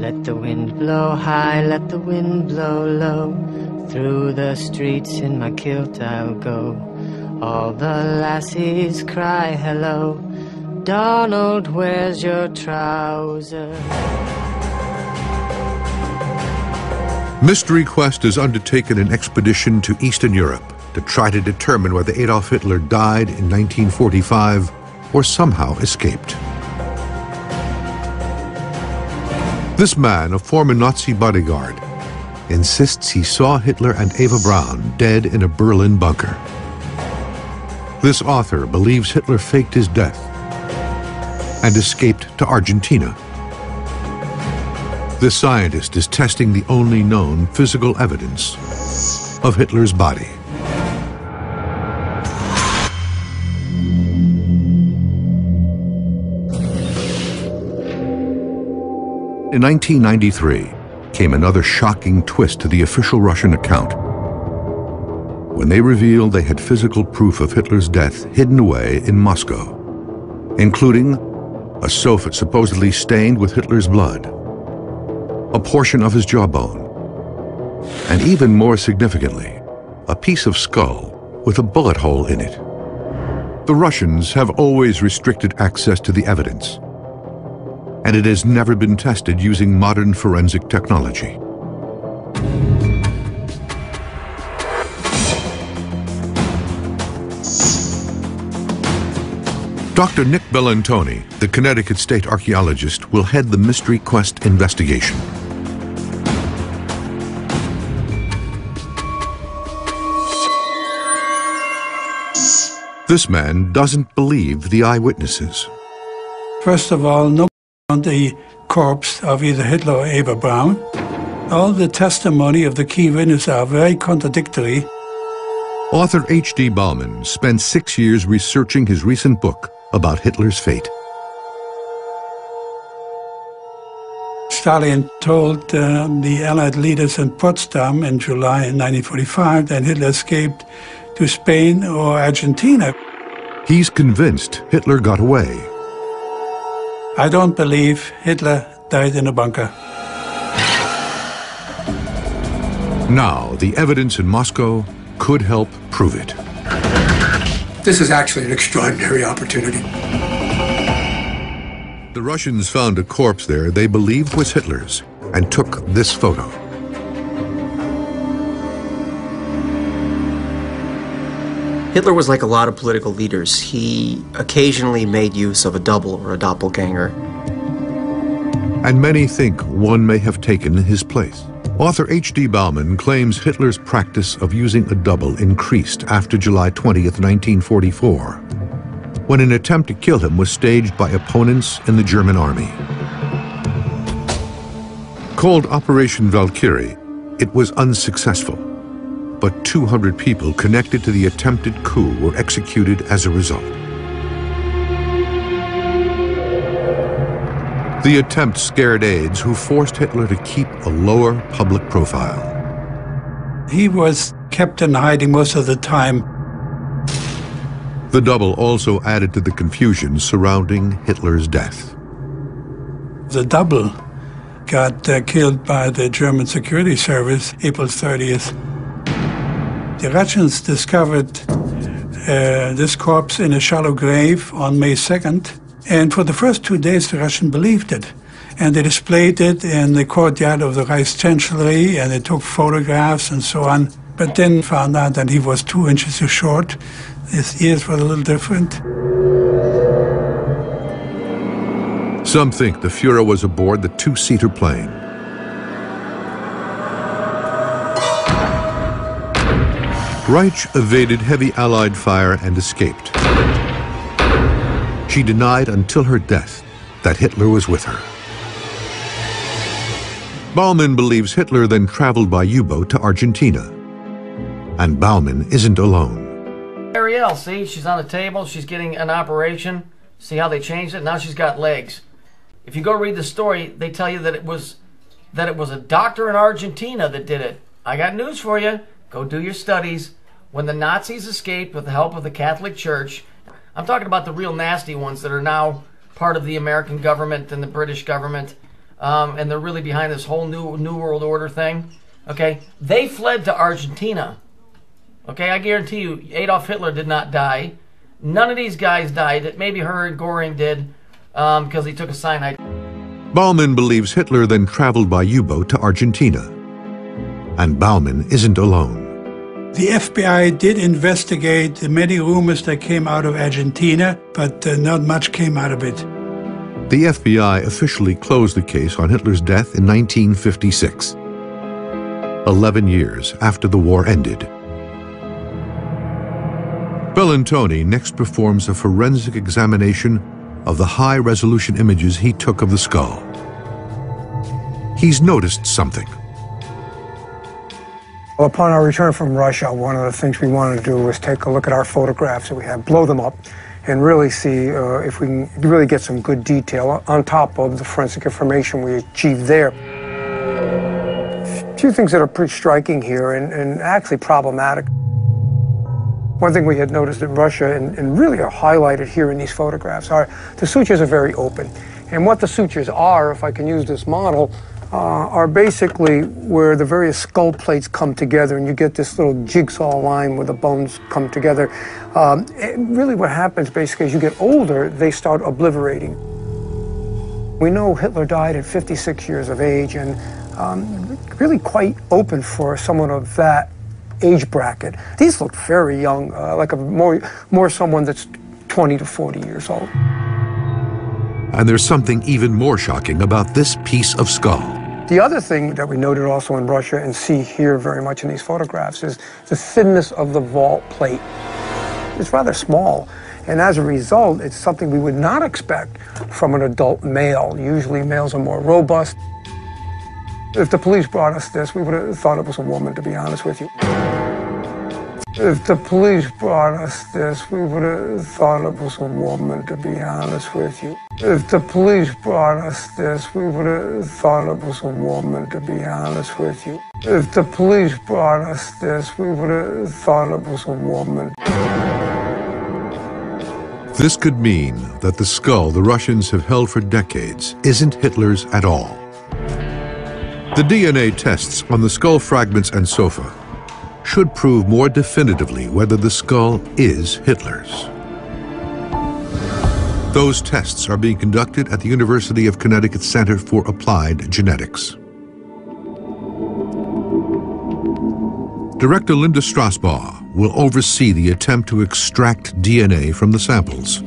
Let the wind blow high, let the wind blow low. Through the streets in my kilt I'll go. All the lassies cry hello. Donald, where's your trousers? Mystery Quest has undertaken an expedition to Eastern Europe to try to determine whether Adolf Hitler died in 1945 or somehow escaped. This man, a former Nazi bodyguard, insists he saw Hitler and Eva Braun dead in a Berlin bunker. This author believes Hitler faked his death and escaped to Argentina. This scientist is testing the only known physical evidence of Hitler's body. In 1993, came another shocking twist to the official Russian account, when they revealed they had physical proof of Hitler's death hidden away in Moscow, including a sofa supposedly stained with Hitler's blood, a portion of his jawbone, and even more significantly, a piece of skull with a bullet hole in it. The Russians have always restricted access to the evidence, and it has never been tested using modern forensic technology. Dr. Nick Bellantoni, the Connecticut State archaeologist, will head the Mystery Quest investigation. This man doesn't believe the eyewitnesses. First of all, nobody found the corpse of either Hitler or Eva Braun. All the testimony of the key witnesses are very contradictory. Author H.D. Bauman spent 6 years researching his recent book about Hitler's fate. Stalin told the Allied leaders in Potsdam in July 1945 that Hitler escaped to Spain or Argentina. He's convinced Hitler got away. I don't believe Hitler died in a bunker. Now, the evidence in Moscow could help prove it. This is actually an extraordinary opportunity. The Russians found a corpse there they believed was Hitler's and took this photo. Hitler was like a lot of political leaders. He occasionally made use of a double or a doppelganger. And many think one may have taken his place. Author H.D. Bauman claims Hitler's practice of using a double increased after July 20th, 1944, when an attempt to kill him was staged by opponents in the German army. Called Operation Valkyrie, it was unsuccessful, but 200 people connected to the attempted coup were executed as a result. The attempt scared aides who forced Hitler to keep a lower public profile. He was kept in hiding most of the time. The double also added to the confusion surrounding Hitler's death. The double got killed by the German security service April 30th. The Russians discovered this corpse in a shallow grave on May 2nd. And for the first 2 days, the Russians believed it. And they displayed it in the courtyard of the Reichschancellery, and they took photographs and so on. But then found out that he was 2 inches too short. His ears were a little different. Some think the Fuhrer was aboard the two-seater plane. Reich evaded heavy Allied fire and escaped. She denied until her death that Hitler was with her. Bauman believes Hitler then traveled by U-boat to Argentina. And Bauman isn't alone. Ariel, see, she's on the table, she's getting an operation. See how they changed it? Now she's got legs. If you go read the story, they tell you that it was a doctor in Argentina that did it. I got news for you. Go do your studies. When the Nazis escaped with the help of the Catholic Church, I'm talking about the real nasty ones that are now part of the American government and the British government. and they're really behind this whole new World Order thing. Okay, they fled to Argentina. Okay, I guarantee you, Adolf Hitler did not die. None of these guys died. Maybe Herr Göring did, because he took a cyanide. Baumann believes Hitler then traveled by U-boat to Argentina. And Baumann isn't alone. The FBI did investigate the many rumors that came out of Argentina, but not much came out of it. The FBI officially closed the case on Hitler's death in 1956, 11 years after the war ended. Bellantoni next performs a forensic examination of the high-resolution images he took of the skull. He's noticed something. Well, upon our return from Russia, one of the things we wanted to do was take a look at our photographs that we have, blow them up, and really see if we can really get some good detail on top of the forensic information we achieved there. A few things that are pretty striking here and actually problematic. One thing we had noticed in Russia and really are highlighted here in these photographs are the sutures are very open. And what the sutures are, if I can use this model, are basically where the various skull plates come together and you get this little jigsaw line where the bones come together. Really what happens basically as you get older, they start obliterating. We know Hitler died at 56 years of age and really quite open for someone of that age bracket. These look very young, like a more someone that's 20 to 40 years old. And there's something even more shocking about this piece of skull. The other thing that we noted also in Russia and see here very much in these photographs is the thinness of the vault plate. It's rather small, and as a result, it's something we would not expect from an adult male. Usually males are more robust. If the police brought us this, we would have thought it was a woman, to be honest with you. If the police brought us this, we would have thought it was a woman, to be honest with you. If the police brought us this, we would have thought it was a woman, to be honest with you. If the police brought us this, we would have thought it was a woman. This could mean that the skull the Russians have held for decades isn't Hitler's at all. The DNA tests on the skull fragments and sofa should prove more definitively whether the skull is Hitler's. Those tests are being conducted at the University of Connecticut Center for Applied Genetics. Director Linda Strasbaugh will oversee the attempt to extract DNA from the samples.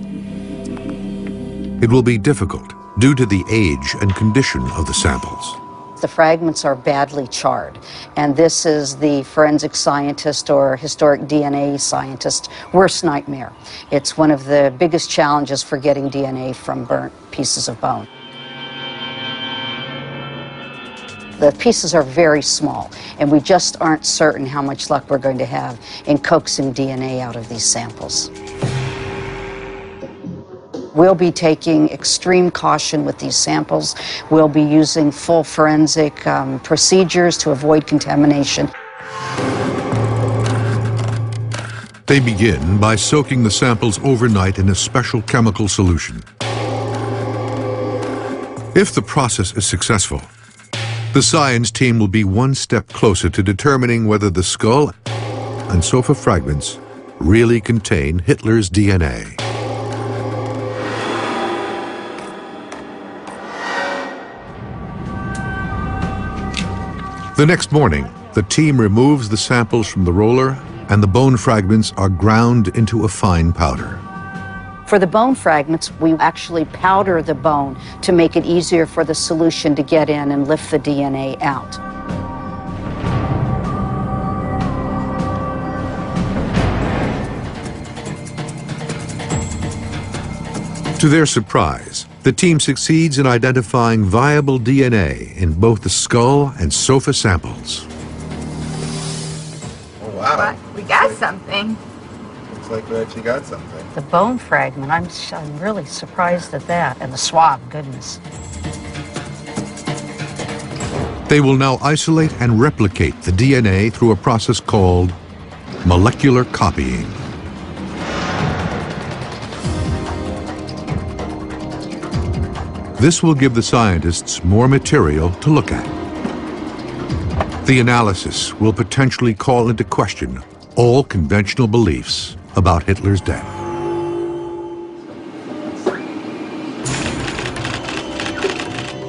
It will be difficult due to the age and condition of the samples. The fragments are badly charred, and this is the forensic scientist or historic DNA scientist's worst nightmare. It's one of the biggest challenges for getting DNA from burnt pieces of bone. The pieces are very small, and we just aren't certain how much luck we're going to have in coaxing DNA out of these samples. We'll be taking extreme caution with these samples. We'll be using full forensic procedures to avoid contamination. They begin by soaking the samples overnight in a special chemical solution. If the process is successful, the science team will be one step closer to determining whether the skull and sofa fragments really contain Hitler's DNA. The next morning, the team removes the samples from the roller and the bone fragments are ground into a fine powder. For the bone fragments, we actually powder the bone to make it easier for the solution to get in and lift the DNA out. To their surprise, the team succeeds in identifying viable DNA in both the skull and sofa samples. Oh, wow. We got something. Looks like we actually got something. The bone fragment, I'm really surprised at that. And the swab, goodness. They will now isolate and replicate the DNA through a process called molecular copying. This will give the scientists more material to look at. The analysis will potentially call into question all conventional beliefs about Hitler's death.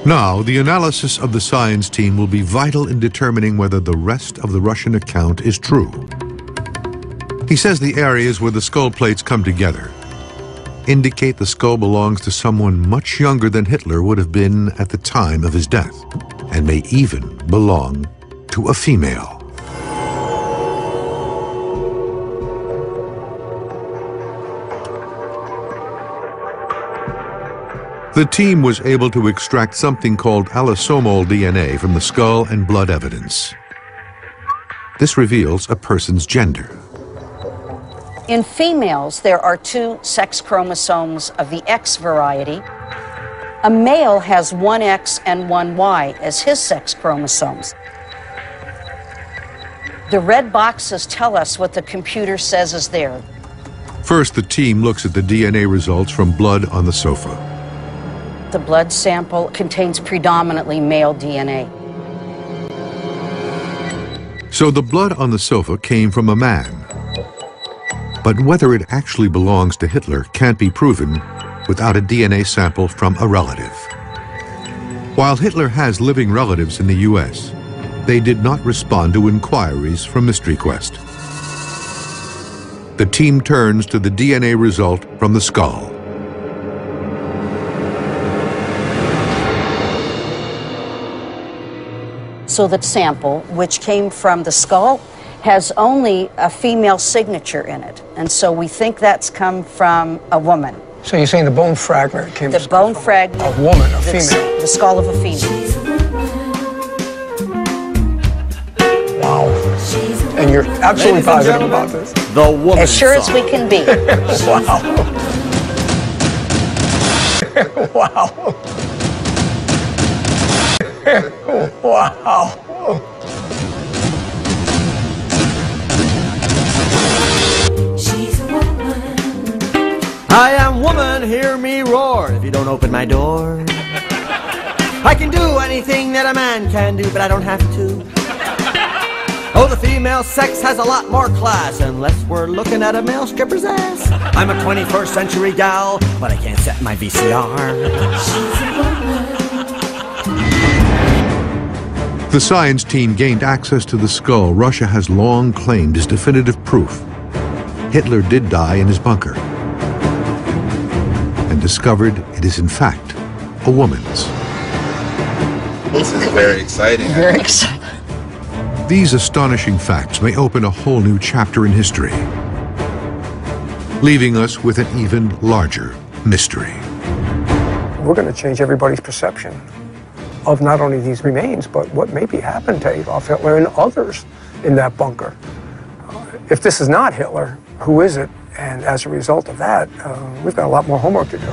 Now, the analysis of the science team will be vital in determining whether the rest of the Russian account is true. He says the areas where the skull plates come together indicate the skull belongs to someone much younger than Hitler would have been at the time of his death, and may even belong to a female. The team was able to extract something called allosomal DNA from the skull and blood evidence. This reveals a person's gender. In females, there are 2 sex chromosomes of the X variety. A male has 1 X and 1 Y as his sex chromosomes. The red boxes tell us what the computer says is there. First, the team looks at the DNA results from blood on the sofa. The blood sample contains predominantly male DNA. So the blood on the sofa came from a man. But whether it actually belongs to Hitler can't be proven without a DNA sample from a relative. While Hitler has living relatives in the US, they did not respond to inquiries from Mystery Quest. The team turns to the DNA result from the skull. So that sample, which came from the skull, has only a female signature in it. And so we think that's come from a woman. So you're saying the bone fragment came The bone fragment. a woman, a female. The skull of a female. Wow. And you're absolutely positive about this? The woman. As sure as we can be. Wow. Wow. Wow. I am woman, hear me roar. If you don't open my door, I can do anything that a man can do, but I don't have to. Oh, the female sex has a lot more class, unless we're looking at a male stripper's ass. I'm a 21st century gal, but I can't set my VCR. The science team gained access to the skull Russia has long claimed is definitive proof Hitler did die in his bunker, and discovered it is in fact a woman's. This is very exciting. Very exciting. These astonishing facts may open a whole new chapter in history, leaving us with an even larger mystery. We're going to change everybody's perception of not only these remains, but what maybe happened to Adolf Hitler and others in that bunker. If this is not Hitler, who is it? And as a result of that, we've got a lot more homework to do.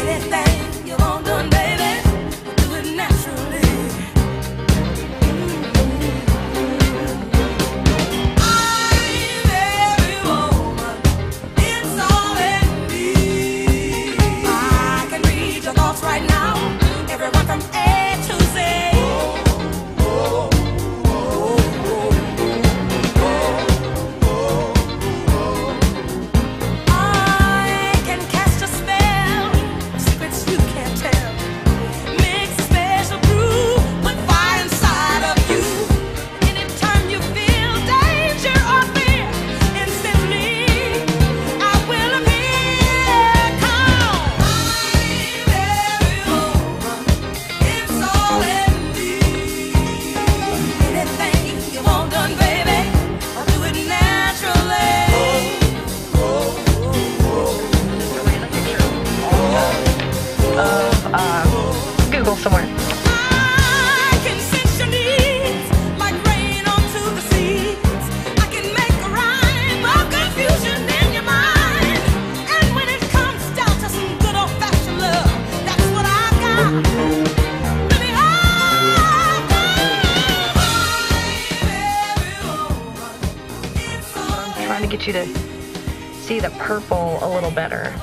Anything you want done, baby, do it trying to get you to see the purple a little better.